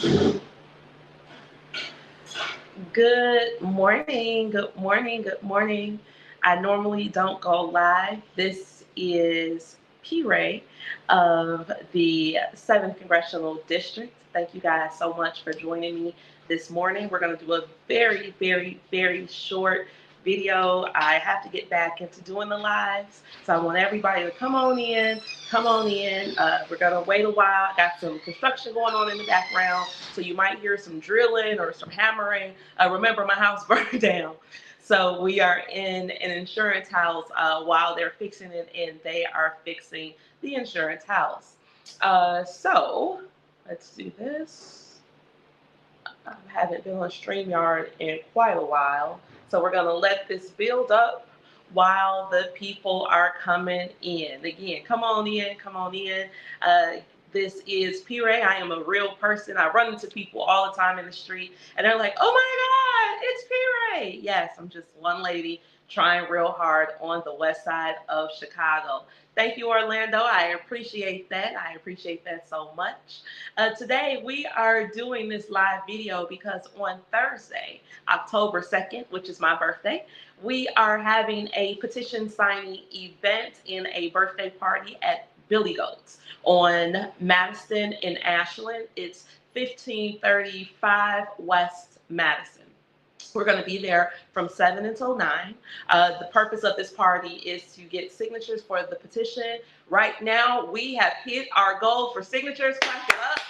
Good morning, good morning, good morning. I normally don't go live. This is P Rae of the 7th Congressional District. Thank you guys so much for joining me this morning. We're going to do a very short video. I have to get back into doing the lives. So I want everybody to come on in, come on in. We're going to wait a while. I got some construction going on in the background. So you might hear some drilling or some hammering. Remember, my house burned down. So we are in an insurance house while they're fixing it, and they are fixing the insurance house. So let's do this. I haven't been on StreamYard in quite a while. So we're going to let this build up while the people are coming in. Again, come on in, come on in. This is P Rae. I am a real person. I run into people all the time in the street, and they're like, "Oh my God, it's P Rae!" Yes, I'm just one lady trying real hard on the west side of Chicago. Thank you, Orlando. I appreciate that. I appreciate that so much. Today, we are doing this live video because on Thursday, October 2nd, which is my birthday, we are having a petition signing event in a birthday party at Billy Goat's on Madison and Ashland. It's 1535 West Madison. We're going to be there from 7 until 9. The purpose of this party is to get signatures for the petition. Right now, we have hit our goal for signatures. Clap it up.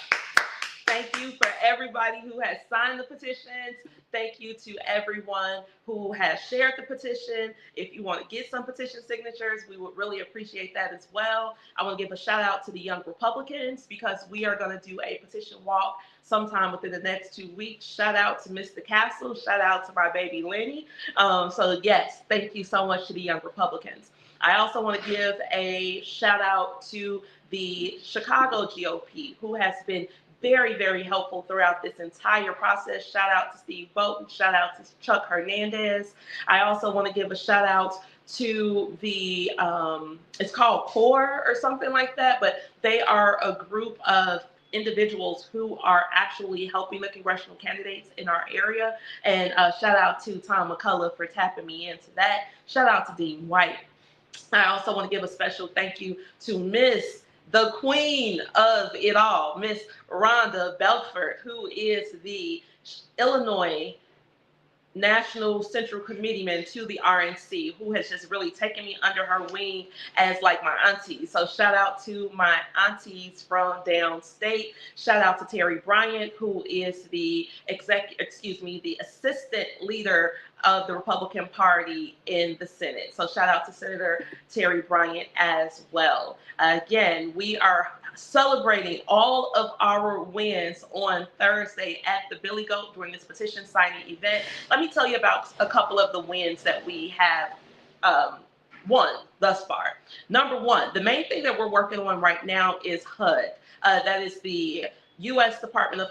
Thank you for everybody who has signed the petitions. Thank you to everyone who has shared the petition. If you want to get some petition signatures, we would really appreciate that as well. I want to give a shout out to the Young Republicans because we are going to do a petition walk sometime within the next 2 weeks. Shout out to Mr. Castle. Shout out to my baby Lenny. So yes, thank you so much to the Young Republicans. I also want to give a shout out to the Chicago GOP, who has been very helpful throughout this entire process. Shout out to Steve Bolton. Shout out to Chuck Hernandez. I also want to give a shout out to the, it's called CORE or something like that, but they are a group of individuals who are actually helping the congressional candidates in our area. And shout out to Tom McCullough for tapping me into that. Shout out to Dean White. I also want to give a special thank you to Miss the queen of it all, Miss Rhonda Belfort, who is the Illinois National Central Committeeman to the RNC, who has just really taken me under her wing as like my auntie. So shout out to my aunties from downstate. Shout out to Terry Bryant, who is the the assistant leader of the Republican Party in the Senate. So shout out to Senator Terry Bryant as well. Again, we are celebrating all of our wins on Thursday at the Billy Goat during this petition signing event. Let me tell you about a couple of the wins that we have won thus far. Number one, the main thing that we're working on right now is HUD. That is the U.S. Department of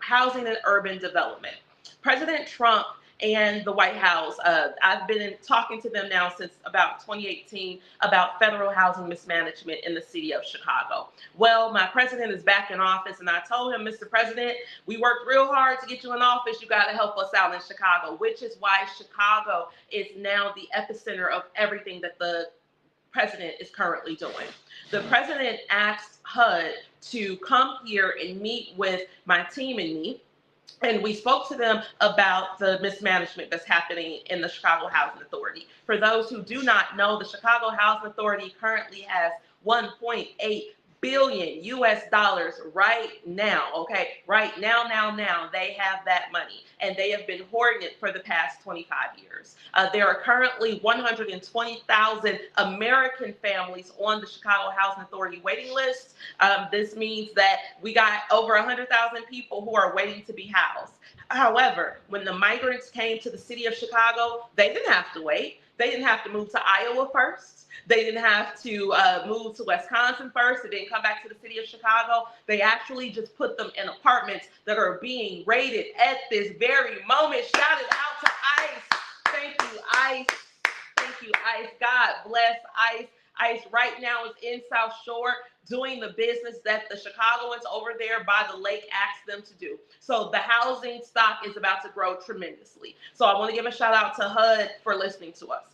Housing and Urban Development. President Trump and the White House, I've been talking to them now since about 2018 about federal housing mismanagement in the city of Chicago. Well, my president is back in office, and I told him, Mr. President, we worked real hard to get you in office. You got to help us out in Chicago, which is why Chicago is now the epicenter of everything that the president is currently doing. The president asked HUD to come here and meet with my team and me. And we spoke to them about the mismanagement that's happening in the Chicago Housing Authority. For those who do not know, the Chicago Housing Authority currently has 1.8 billion US dollars right now, okay? Right now, they have that money, and they have been hoarding it for the past 25 years. There are currently 120,000 American families on the Chicago Housing Authority waiting list. This means that we got over 100,000 people who are waiting to be housed. However, when the migrants came to the city of Chicago, they didn't have to wait. They didn't have to move to Iowa first. They didn't have to move to Wisconsin first. They didn't come back to the city of Chicago. They actually just put them in apartments that are being rated at this very moment. Shout it out to ICE. Thank you, ICE. Thank you, ICE. God bless ICE. ICE right now is in South Shore doing the business that the Chicagoans over there by the lake asked them to do. So the housing stock is about to grow tremendously. So I want to give a shout out to HUD for listening to us.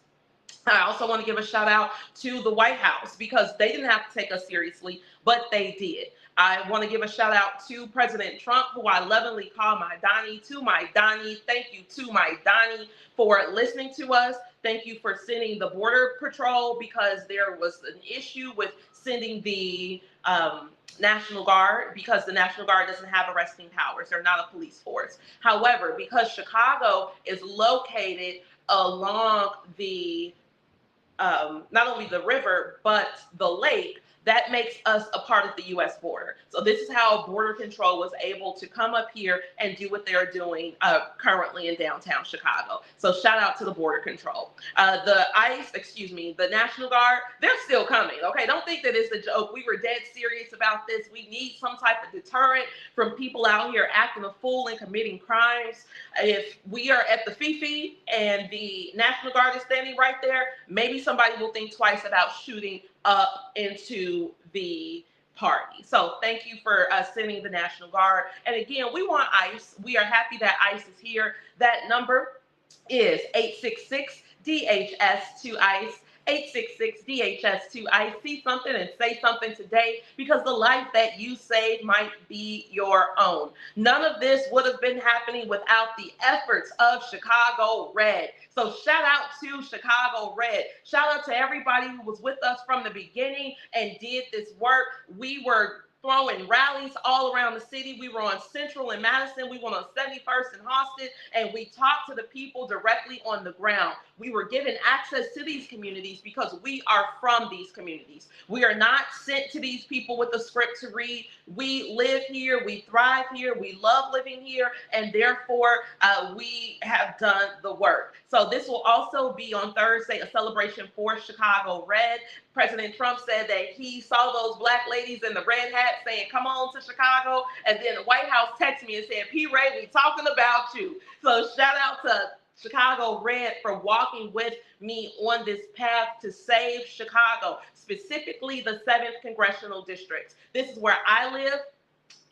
I also want to give a shout out to the White House because they didn't have to take us seriously, but they did. I want to give a shout out to President Trump, who I lovingly call my Donnie. To my Donnie, thank you to my Donnie for listening to us. Thank you for sending the Border Patrol because there was an issue with sending the National Guard because the National Guard doesn't have arresting powers. They're not a police force. However, because Chicago is located along the not only the river, but the lake, that makes us a part of the U.S. border. So this is how Border Control was able to come up here and do what they're doing currently in downtown Chicago. So shout out to the Border Control. The ICE, the National Guard, they're still coming, okay? Don't think that it's a joke. We were dead serious about this. We need some type of deterrent from people out here acting a fool and committing crimes. If we are at the Fifi and the National Guard is standing right there, maybe somebody will think twice about shooting up into the party. So thank you for sending the National Guard. And again, we want ICE. We are happy that ICE is here. That number is 866-DHS2-ICE. 866-DHS2-ICE. See something and say something today because the life that you save might be your own. None of this would have been happening without the efforts of Chicago Red. So shout out to Chicago Red. Shout out to everybody who was with us from the beginning and did this work. We were throwing rallies all around the city. We were on Central and Madison. We went on 71st and Hosted, and we talked to the people directly on the ground. We were given access to these communities because we are from these communities. We are not sent to these people with a script to read. We live here. We thrive here. We love living here, and therefore we have done the work. So this will also be on Thursday, a celebration for Chicago Red. President Trump said that he saw those black ladies in the red hat saying, "Come on to Chicago." And then the White House texted me and said, "P. Rae, we talking about you." So shout out to Chicago Red for walking with me on this path to save Chicago, specifically the 7th Congressional District. This is where I live.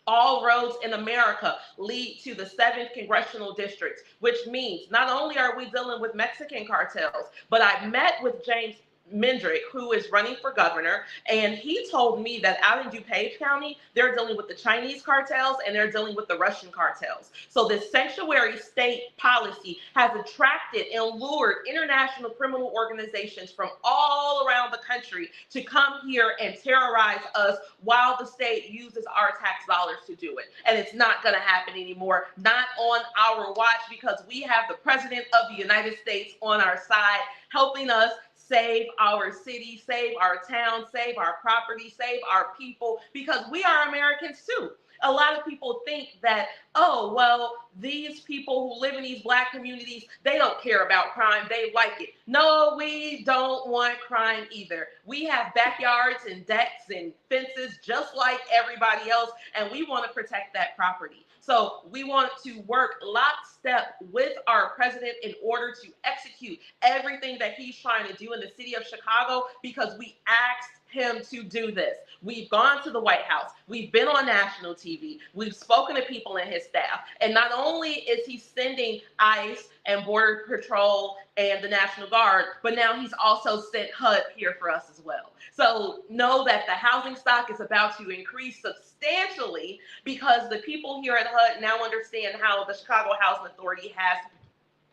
All roads in America lead to the 7th Congressional District, which means not only are we dealing with Mexican cartels, but I met with James Mendrick, who is running for governor, and he told me that out in DuPage County, they're dealing with the Chinese cartels and they're dealing with the Russian cartels. So this sanctuary state policy has attracted and lured international criminal organizations from all around the country to come here and terrorize us while the state uses our tax dollars to do it. And it's not going to happen anymore, not on our watch, because we have the President of the United States on our side, helping us save our city, save our town, save our property, save our people, because we are Americans too. A lot of people think that, oh, well, these people who live in these black communities, they don't care about crime, they like it. No, we don't want crime either. We have backyards and decks and fences just like everybody else, and we want to protect that property. So we want to work lockstep with our president in order to execute everything that he's trying to do in the city of Chicago, because we asked him to do this. We've gone to the White House. We've been on national TV. We've spoken to people in his staff. And not only is he sending ICE and Border Patrol and the National Guard, but now he's also sent HUD here for us as well. So know that the housing stock is about to increase substantially because the people here at HUD now understand how the Chicago Housing Authority has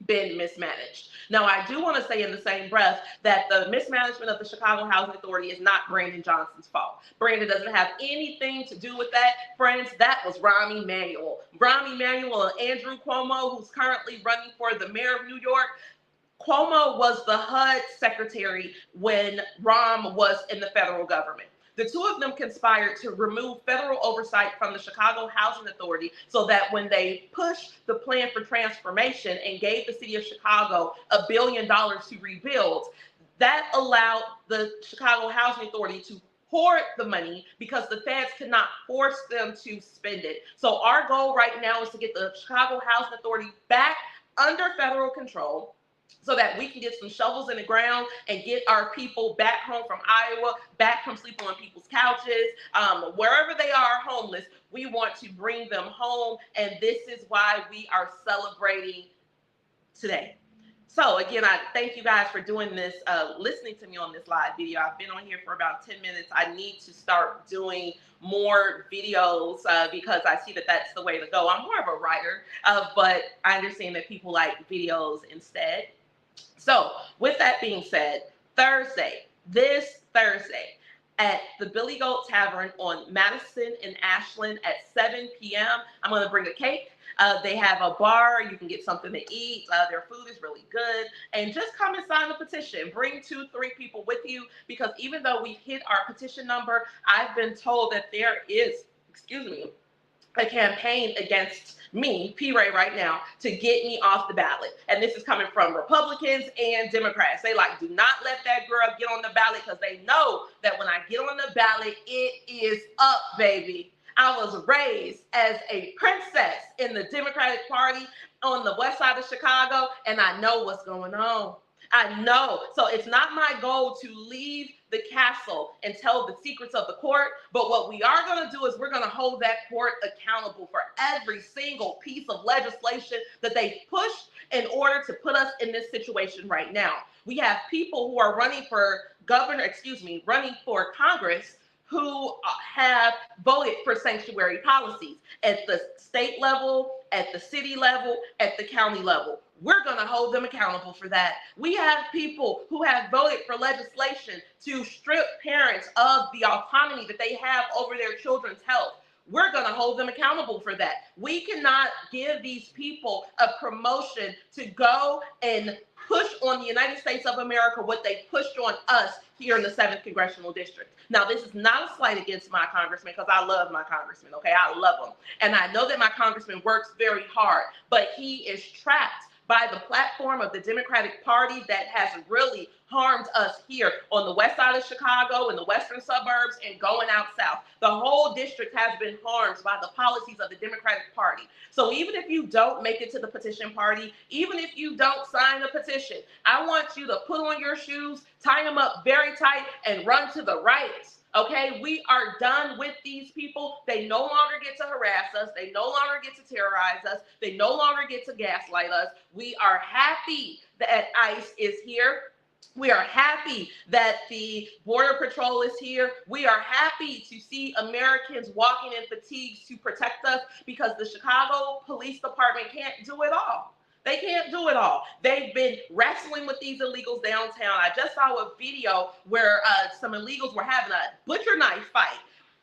been mismanaged. Now, I do want to say in the same breath that the mismanagement of the Chicago Housing Authority is not Brandon Johnson's fault. Brandon doesn't have anything to do with that. Friends, that was Rahm Emanuel. Rahm Emanuel and Andrew Cuomo, who's currently running for the mayor of New York. Cuomo was the HUD secretary when Rahm was in the federal government. The two of them conspired to remove federal oversight from the Chicago Housing Authority so that when they pushed the plan for transformation and gave the city of Chicago $1 billion to rebuild, that allowed the Chicago Housing Authority to hoard the money because the feds could not force them to spend it. So our goal right now is to get the Chicago Housing Authority back under federal control, so that we can get some shovels in the ground and get our people back home from Iowa, back from sleeping on people's couches, wherever they are homeless. We want to bring them home, and this is why we are celebrating today. So again, I thank you guys for doing this, listening to me on this live video. I've been on here for about 10 minutes. I need to start doing more videos because I see that that's the way to go. I'm more of a writer, but I understand that people like videos instead. So with that being said, this Thursday, at the Billy Goat Tavern on Madison and Ashland at 7 p.m. I'm going to bring a cake. They have a bar. You can get something to eat. Their food is really good. And just come and sign the petition. Bring 2-3 people with you, because even though we hit our petition number, I've been told that there is, a campaign against me, P. Rae, right now to get me off the ballot. And this is coming from Republicans and Democrats. They like, do not let that girl get on the ballot, because they know that when I get on the ballot, it is up, baby. I was raised as a princess in the Democratic Party on the west side of Chicago, and I know what's going on. I know. So it's not my goal to leave the castle and tell the secrets of the court. But what we are going to do is we're going to hold that court accountable for every single piece of legislation that they pushed in order to put us in this situation right now. We have people who are running for running for Congress who have voted for sanctuary policies at the state level, at the city level, at the county level. We're going to hold them accountable for that. We have people who have voted for legislation to strip parents of the autonomy that they have over their children's health. We're going to hold them accountable for that. We cannot give these people a promotion to go and push on the United States of America what they pushed on us here in the 7th Congressional District. Now, this is not a slight against my congressman, because I love my congressman, okay? I love him. And I know that my congressman works very hard, but he is trapped by the platform of the Democratic Party that has really harmed us here on the west side of Chicago, in the western suburbs, and going out south. The whole district has been harmed by the policies of the Democratic Party. So even if you don't make it to the petition party, even if you don't sign the petition, I want you to put on your shoes, tie them up very tight, and run to the right. Okay, we are done with these people. They no longer get to harass us. They no longer get to terrorize us. They no longer get to gaslight us. We are happy that ICE is here. We are happy that the Border Patrol is here. We are happy to see Americans walking in fatigues to protect us, because the Chicago Police Department can't do it all. They can't do it all. They've been wrestling with these illegals downtown. I just saw a video where some illegals were having a butcher knife fight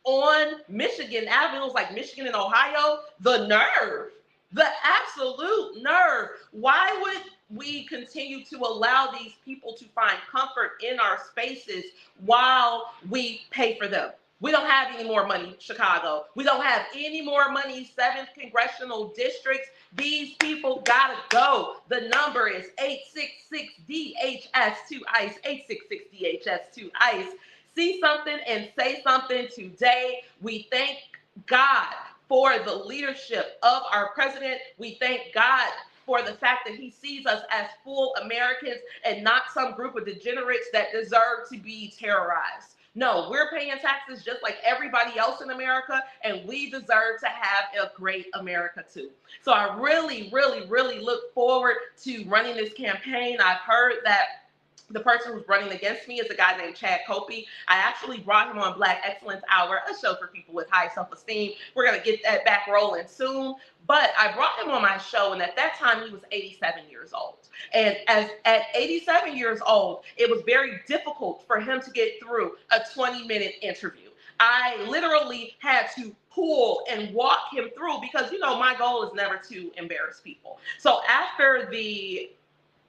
on Michigan Avenue. It was like Michigan and Ohio. The nerve, the absolute nerve. Why would we continue to allow these people to find comfort in our spaces while we pay for them? We don't have any more money, Chicago. We don't have any more money, 7th Congressional Districts. These people gotta go. The number is 866-DHS2-ICE, 866-DHS2-ICE. See something and say something today. We thank God for the leadership of our president. We thank God for the fact that he sees us as full Americans and not some group of degenerates that deserve to be terrorized. No, we're paying taxes just like everybody else in America, and we deserve to have a great America too. So I really, really, really look forward to running this campaign. I've heard that the person who's running against me is a guy named Chad Copey. I actually brought him on Black Excellence Hour, a show for people with high self-esteem. We're going to get that back rolling soon. But I brought him on my show, and at that time, he was 87 years old. And at 87 years old, it was very difficult for him to get through a 20-minute interview. I literally had to pull and walk him through, because, you know, my goal is never to embarrass people. So after the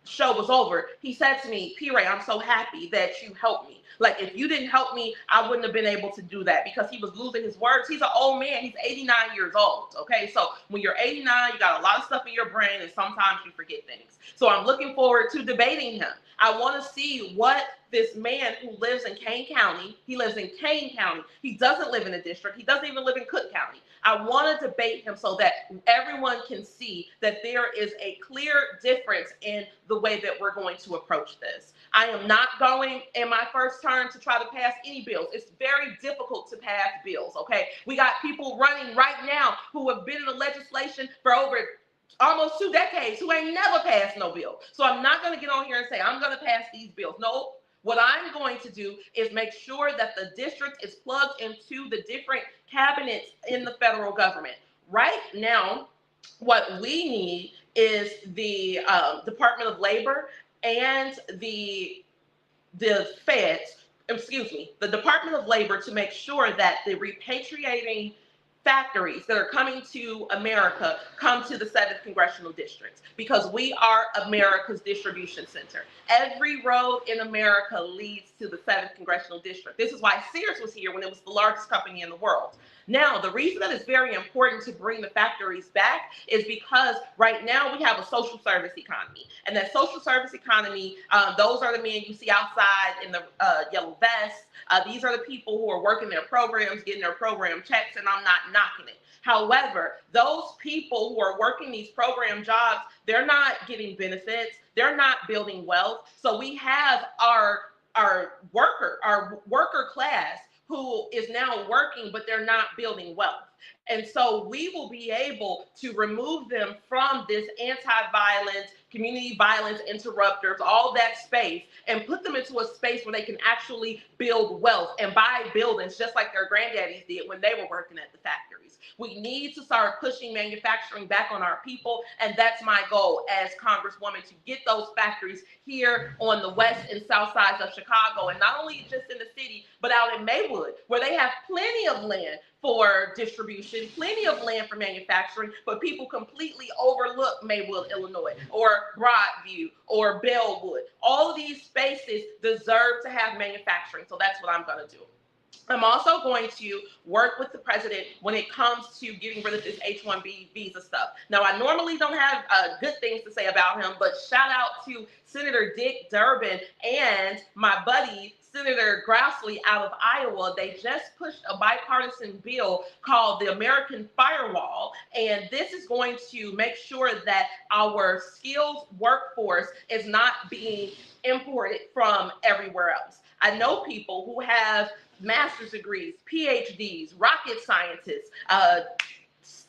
show was over, he said to me, P. Rae, I'm so happy that you helped me. Like, if you didn't help me, I wouldn't have been able to do that, because he was losing his words. He's an old man. He's 89 years old. Okay. So when you're 89, you got a lot of stuff in your brain, and sometimes you forget things. So I'm looking forward to debating him. I want to see what this man who lives in Kane County, he lives in Kane County. He doesn't live in a district. He doesn't even live in Cook County. I want to debate him so that everyone can see that there is a clear difference in the the way that we're going to approach this. I am not going in my first term to try to pass any bills. It's very difficult to pass bills, okay? We got people running right now who have been in the legislation for over almost 2 decades who ain't never passed no bill. So I'm not going to get on here and say, I'm going to pass these bills. No, what I'm going to do is make sure that the district is plugged into the different cabinets in the federal government. Right now, what we need is the Department of Labor and the feds, excuse me, the Department of Labor, to make sure that the repatriating factories that are coming to America come to the 7th Congressional District, because we are America's distribution center. Every road in America leads to the 7th Congressional District. This is why Sears was here when it was the largest company in the world. Now, the reason that it's very important to bring the factories back is because right now we have a social service economy. And that social service economy, those are the men you see outside in the yellow vests. These are the people who are working their programs, getting their program checks, and I'm not knocking it. However, those people who are working these program jobs, they're not getting benefits. They're not building wealth. So we have our worker class who is now working, but they're not building wealth. And so we will be able to remove them from this anti-violence, community violence interrupters, all that space, and put them into a space where they can actually build wealth and buy buildings just like their granddaddies did when they were working at the factories. We need to start pushing manufacturing back on our people, and that's my goal as Congresswoman, to get those factories here on the west and south sides of Chicago, and not only just in the city, but out in Maywood, where they have plenty of land for distribution, plenty of land for manufacturing, but people completely overlook Maywood, Illinois, or Broadview, or Bellwood. All of these spaces deserve to have manufacturing, so that's what I'm going to do. I'm also going to work with the president when it comes to getting rid of this H-1B visa stuff. Now, I normally don't have good things to say about him, but shout out to Senator Dick Durbin and my buddy, Senator Grassley out of Iowa. They just pushed a bipartisan bill called the American Firewall, and this is going to make sure that our skilled workforce is not being imported from everywhere else. I know people who have master's degrees, PhDs, rocket scientists,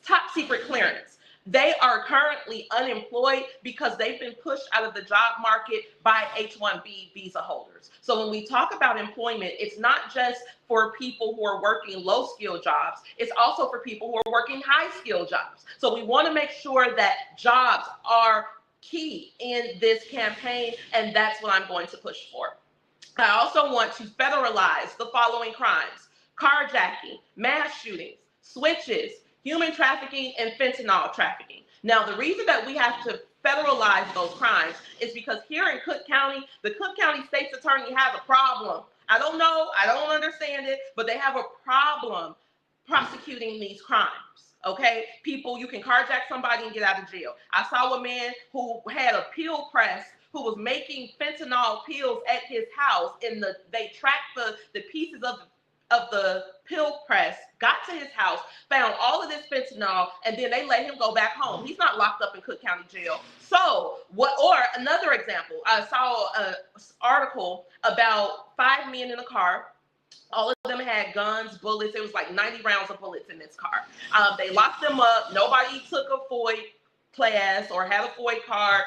top secret clearance. They are currently unemployed because they've been pushed out of the job market by H-1B visa holders. So when we talk about employment, it's not just for people who are working low-skill jobs, it's also for people who are working high-skill jobs. So we want to make sure that jobs are key in this campaign, and that's what I'm going to push for. I also want to federalize the following crimes: carjacking, mass shootings, switches, human trafficking, and fentanyl trafficking. Now, the reason that we have to federalize those crimes is because here in Cook County, the Cook County State's Attorney has a problem. I don't know, I don't understand it, but they have a problem prosecuting these crimes. Okay, people, you can carjack somebody and get out of jail. I saw a man who had a pill press who was making fentanyl pills at his house. They tracked the pieces of the pill press, got to his house, found all of this fentanyl, and then they let him go back home. He's not locked up in Cook County Jail. So or another example, I saw an article about 5 men in a car. All of them had guns, bullets. It was like 90 rounds of bullets in this car. They locked them up. Nobody took a FOID class or had a FOID card,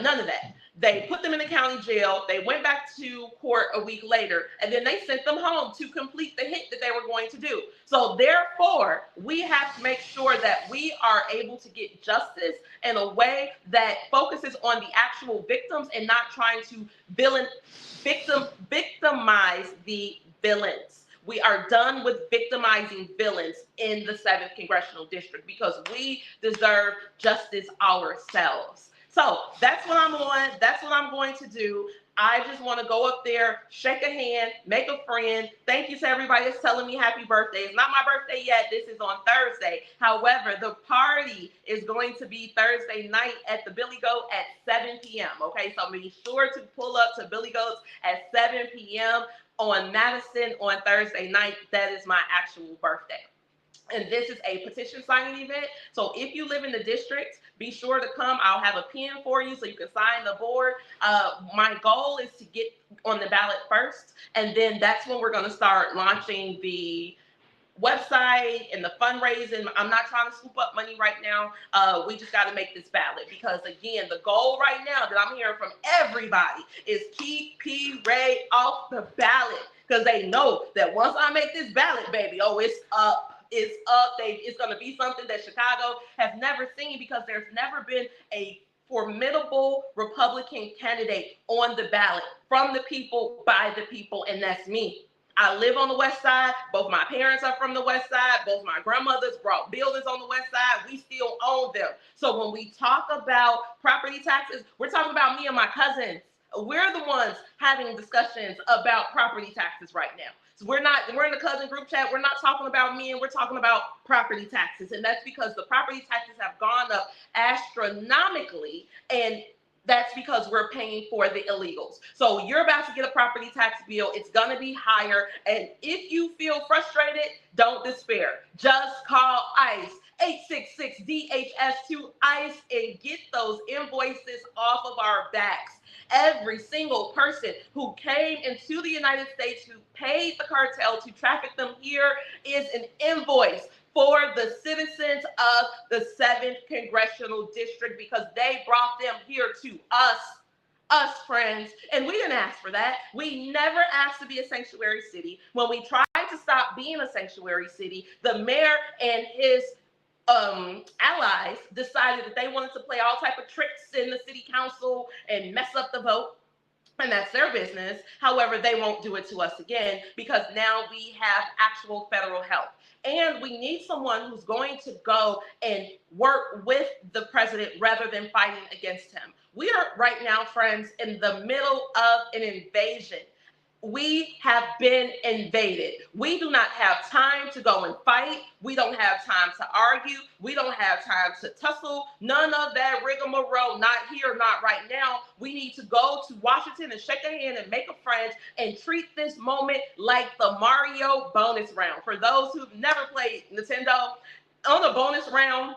none of that. They put them in the county jail. They went back to court a week later, and then they sent them home to complete the hit that they were going to do. So therefore, we have to make sure that we are able to get justice in a way that focuses on the actual victims and not trying to victimize the villains. We are done with victimizing villains in the 7th Congressional District because we deserve justice ourselves. So that's what I'm on. That's what I'm going to do. I just want to go up there, shake a hand, make a friend. Thank you to everybody that's telling me happy birthday. It's not my birthday yet. This is on Thursday. However, the party is going to be Thursday night at the Billy Goat at 7 p.m. Okay, so be sure to pull up to Billy Goat's at 7 p.m. on Madison on Thursday night. That is my actual birthday. And this is a petition signing event. So if you live in the district, be sure to come. I'll have a pen for you so you can sign the board. My goal is to get on the ballot first, and then that's when we're going to start launching the website and the fundraising. I'm not trying to scoop up money right now. We just got to make this ballot, because again, the goal right now that I'm hearing from everybody is keep P. Rae off the ballot, because they know that once I make this ballot, baby, oh, it's up. It's up. It's going to be something that Chicago has never seen, because there's never been a formidable Republican candidate on the ballot, from the people, by the people, and that's me. I live on the west side. Both my parents are from the west side. Both my grandmothers brought buildings on the west side. We still own them. So when we talk about property taxes, we're talking about me and my cousins. We're the ones having discussions about property taxes right now. So we're in the cousin group chat. We're not talking about men. We're talking about property taxes. And that's because the property taxes have gone up astronomically, and that's because we're paying for the illegals. So you're about to get a property tax bill. It's going to be higher. And if you feel frustrated, don't despair. Just call ICE, 866-DHS2 ICE, and get those invoices off of our backs. Every single person who came into the United States, who paid the cartel to traffic them here, is an invoice for the citizens of the 7th Congressional District, because they brought them here to us, friends. And we didn't ask for that. We never asked to be a sanctuary city. When we tried to stop being a sanctuary city, the mayor and his allies decided that they wanted to play all type of tricks in the city council and mess up the vote. And that's their business. However, they won't do it to us again, because now we have actual federal help. And we need someone who's going to go and work with the president rather than fighting against him. We are right now, friends, in the middle of an invasion. We have been invaded. We do not have time to go and fight. We don't have time to argue. We don't have time to tussle. None of that rigmarole, not here, not right now. We need to go to Washington and shake a hand and make a friend and treat this moment like the Mario bonus round. For those who've never played Nintendo, on the bonus round,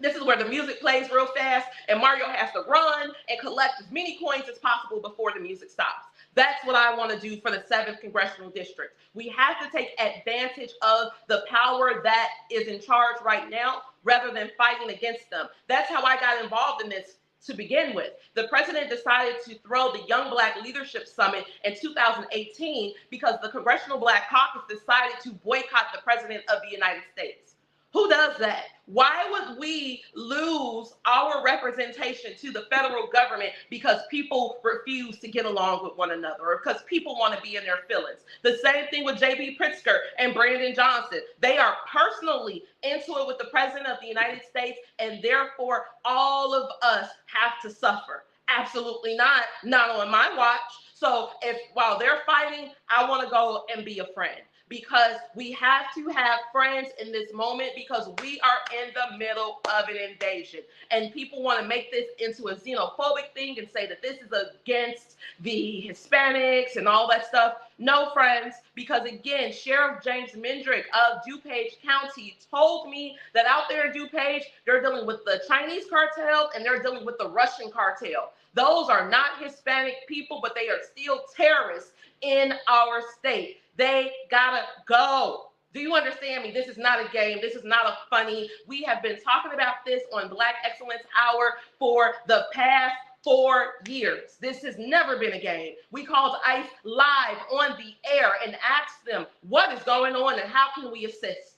this is where the music plays real fast and Mario has to run and collect as many coins as possible before the music stops. That's what I want to do for the 7th Congressional District. We have to take advantage of the power that is in charge right now rather than fighting against them. That's how I got involved in this to begin with. The president decided to throw the Young Black Leadership Summit in 2018 because the Congressional Black Caucus decided to boycott the President of the United States. Who does that? Why would we lose our representation to the federal government because people refuse to get along with one another, or because people want to be in their feelings? The same thing with J.B. Pritzker and Brandon Johnson. They are personally into it with the President of the United States, and therefore all of us have to suffer. Absolutely not on my watch. So while they're fighting, I want to go and be a friend. Because we have to have friends in this moment, because we are in the middle of an invasion. And people want to make this into a xenophobic thing and say that this is against the Hispanics and all that stuff. No, friends, because again, Sheriff James Mendrick of DuPage County told me that out there in DuPage, they're dealing with the Chinese cartel and they're dealing with the Russian cartel. Those are not Hispanic people, but they are still terrorists in our state. They gotta go. Do you understand me? This is not a game. This is not a funny. We have been talking about this on Black Excellence Hour for the past 4 years. This has never been a game. We called ICE live on the air and asked them what is going on and how can we assist.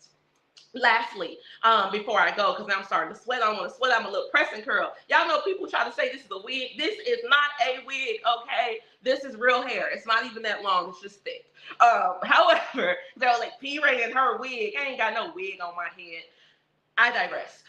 Lastly, before I go, because now I'm starting to sweat, I don't want to sweat, I'm a little press and curl. Y'all know people try to say this is a wig. This is not a wig, okay? This is real hair. It's not even that long, it's just thick. However, they're like, P. Rae and her wig. I ain't got no wig on my head. I digress.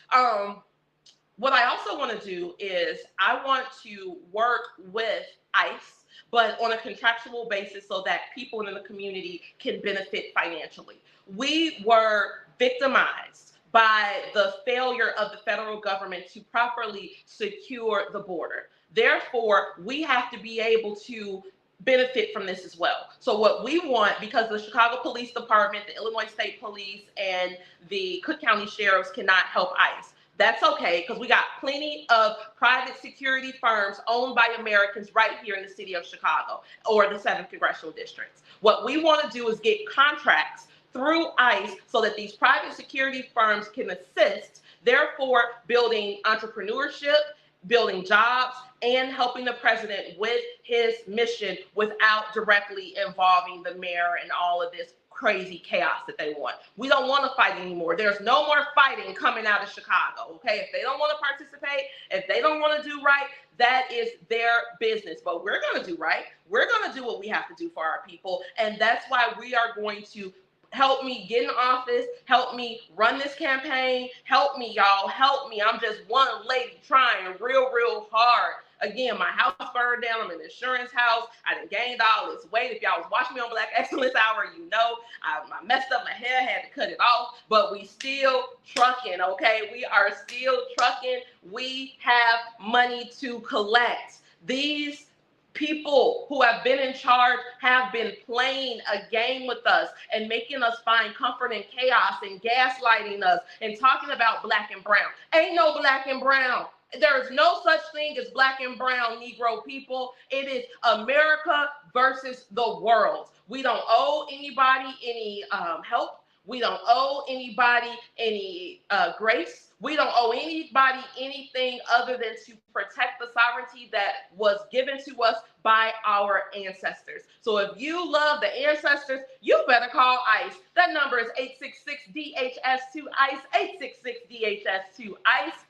What I also want to do is I want to work with ICE, but on a contractual basis so that people in the community can benefit financially. We were victimized by the failure of the federal government to properly secure the border. Therefore, we have to be able to benefit from this as well. So what we want, because the Chicago Police Department, the Illinois State Police, and the Cook County Sheriffs cannot help ICE. That's okay, because we got plenty of private security firms owned by Americans right here in the city of Chicago or the 7th Congressional Districts. What we want to do is get contracts through ICE so that these private security firms can assist, therefore building entrepreneurship, building jobs, and helping the president with his mission without directly involving the mayor and all of this crazy chaos that they want. We don't want to fight anymore. There's no more fighting coming out of Chicago, okay? If they don't want to participate, if they don't want to do right, that is their business. But we're going to do right. We're going to do what we have to do for our people, and that's why we are going to help me get in office, help me run this campaign, help me, y'all, help me. I'm just one lady trying real hard. Again, my house burned down. I'm in an insurance house. I done gained all this weight. If y'all was watching me on Black Excellence Hour, you know I messed up my hair, had to cut it off, but we still trucking, okay? We are still trucking. We have money to collect. These people who have been in charge have been playing a game with us and making us find comfort in chaos and gaslighting us and talking about black and brown. Ain't no black and brown. There is no such thing as black and brown Negro people. It is America versus the world. We don't owe anybody any help. We don't owe anybody any grace. We don't owe anybody anything other than to protect the sovereignty that was given to us by our ancestors. So if you love the ancestors, you better call ICE. That number is 866-DHS2-ICE, 866-DHS2-ICE.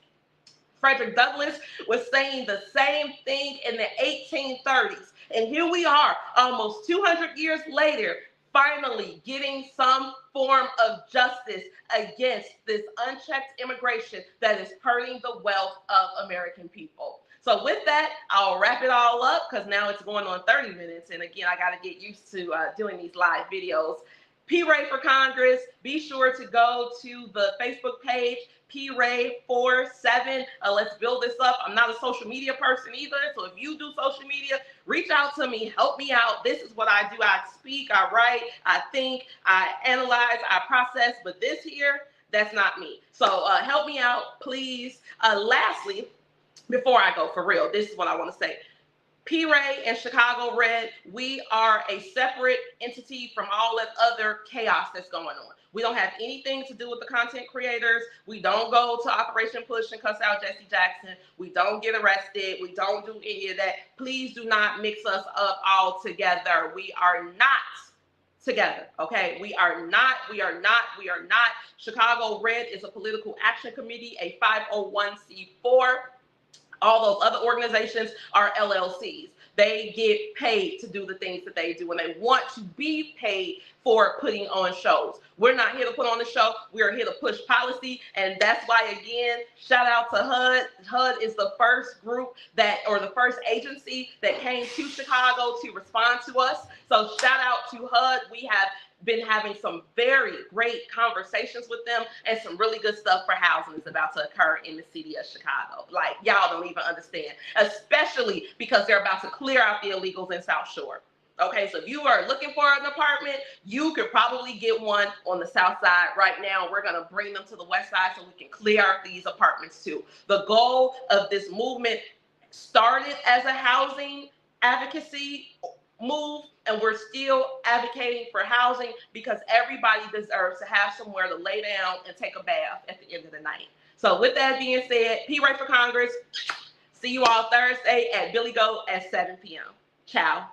Frederick Douglass was saying the same thing in the 1830s. And here we are, almost 200 years later, finally getting some form of justice against this unchecked immigration that is hurting the wealth of American people. So with that, I'll wrap it all up because now it's going on 30 minutes. And again, I got to get used to doing these live videos. P Rae for Congress. Be sure to go to the Facebook page, P Rae 47. Let's build this up. I'm not a social media person either. So if you do social media, reach out to me, help me out. This is what I do. I speak, I write, I think, I analyze, I process, but this here, that's not me. So help me out, please. Lastly, before I go for real, this is what I want to say. P Rae and Chicago Red, we are a separate entity from all that other chaos that's going on. We don't have anything to do with the content creators. We don't go to Operation Push and cuss out Jesse Jackson. We don't get arrested. We don't do any of that. Please do not mix us up all together. We are not together, okay? We are not. Chicago Red is a political action committee, a 501c4. All those other organizations are LLCs. They get paid to do the things that they do, and they want to be paid for putting on shows. We're not here to put on the show. We're here to push policy, and that's why, again, shout out to HUD. HUD is the first group or the first agency that came to Chicago to respond to us. So shout out to HUD. We have been having some very great conversations with them, and some really good stuff for housing is about to occur in the city of Chicago. Like, y'all don't even understand, especially because they're about to clear out the illegals in South Shore. Okay, so if you are looking for an apartment, you could probably get one on the south side right now. We're going to bring them to the west side so we can clear out these apartments too. The goal of this movement started as a housing advocacy move, and we're still advocating for housing because everybody deserves to have somewhere to lay down and take a bath at the end of the night. So with that being said, P Rae for Congress. See you all Thursday at Billy Goat at 7 p.m. Ciao.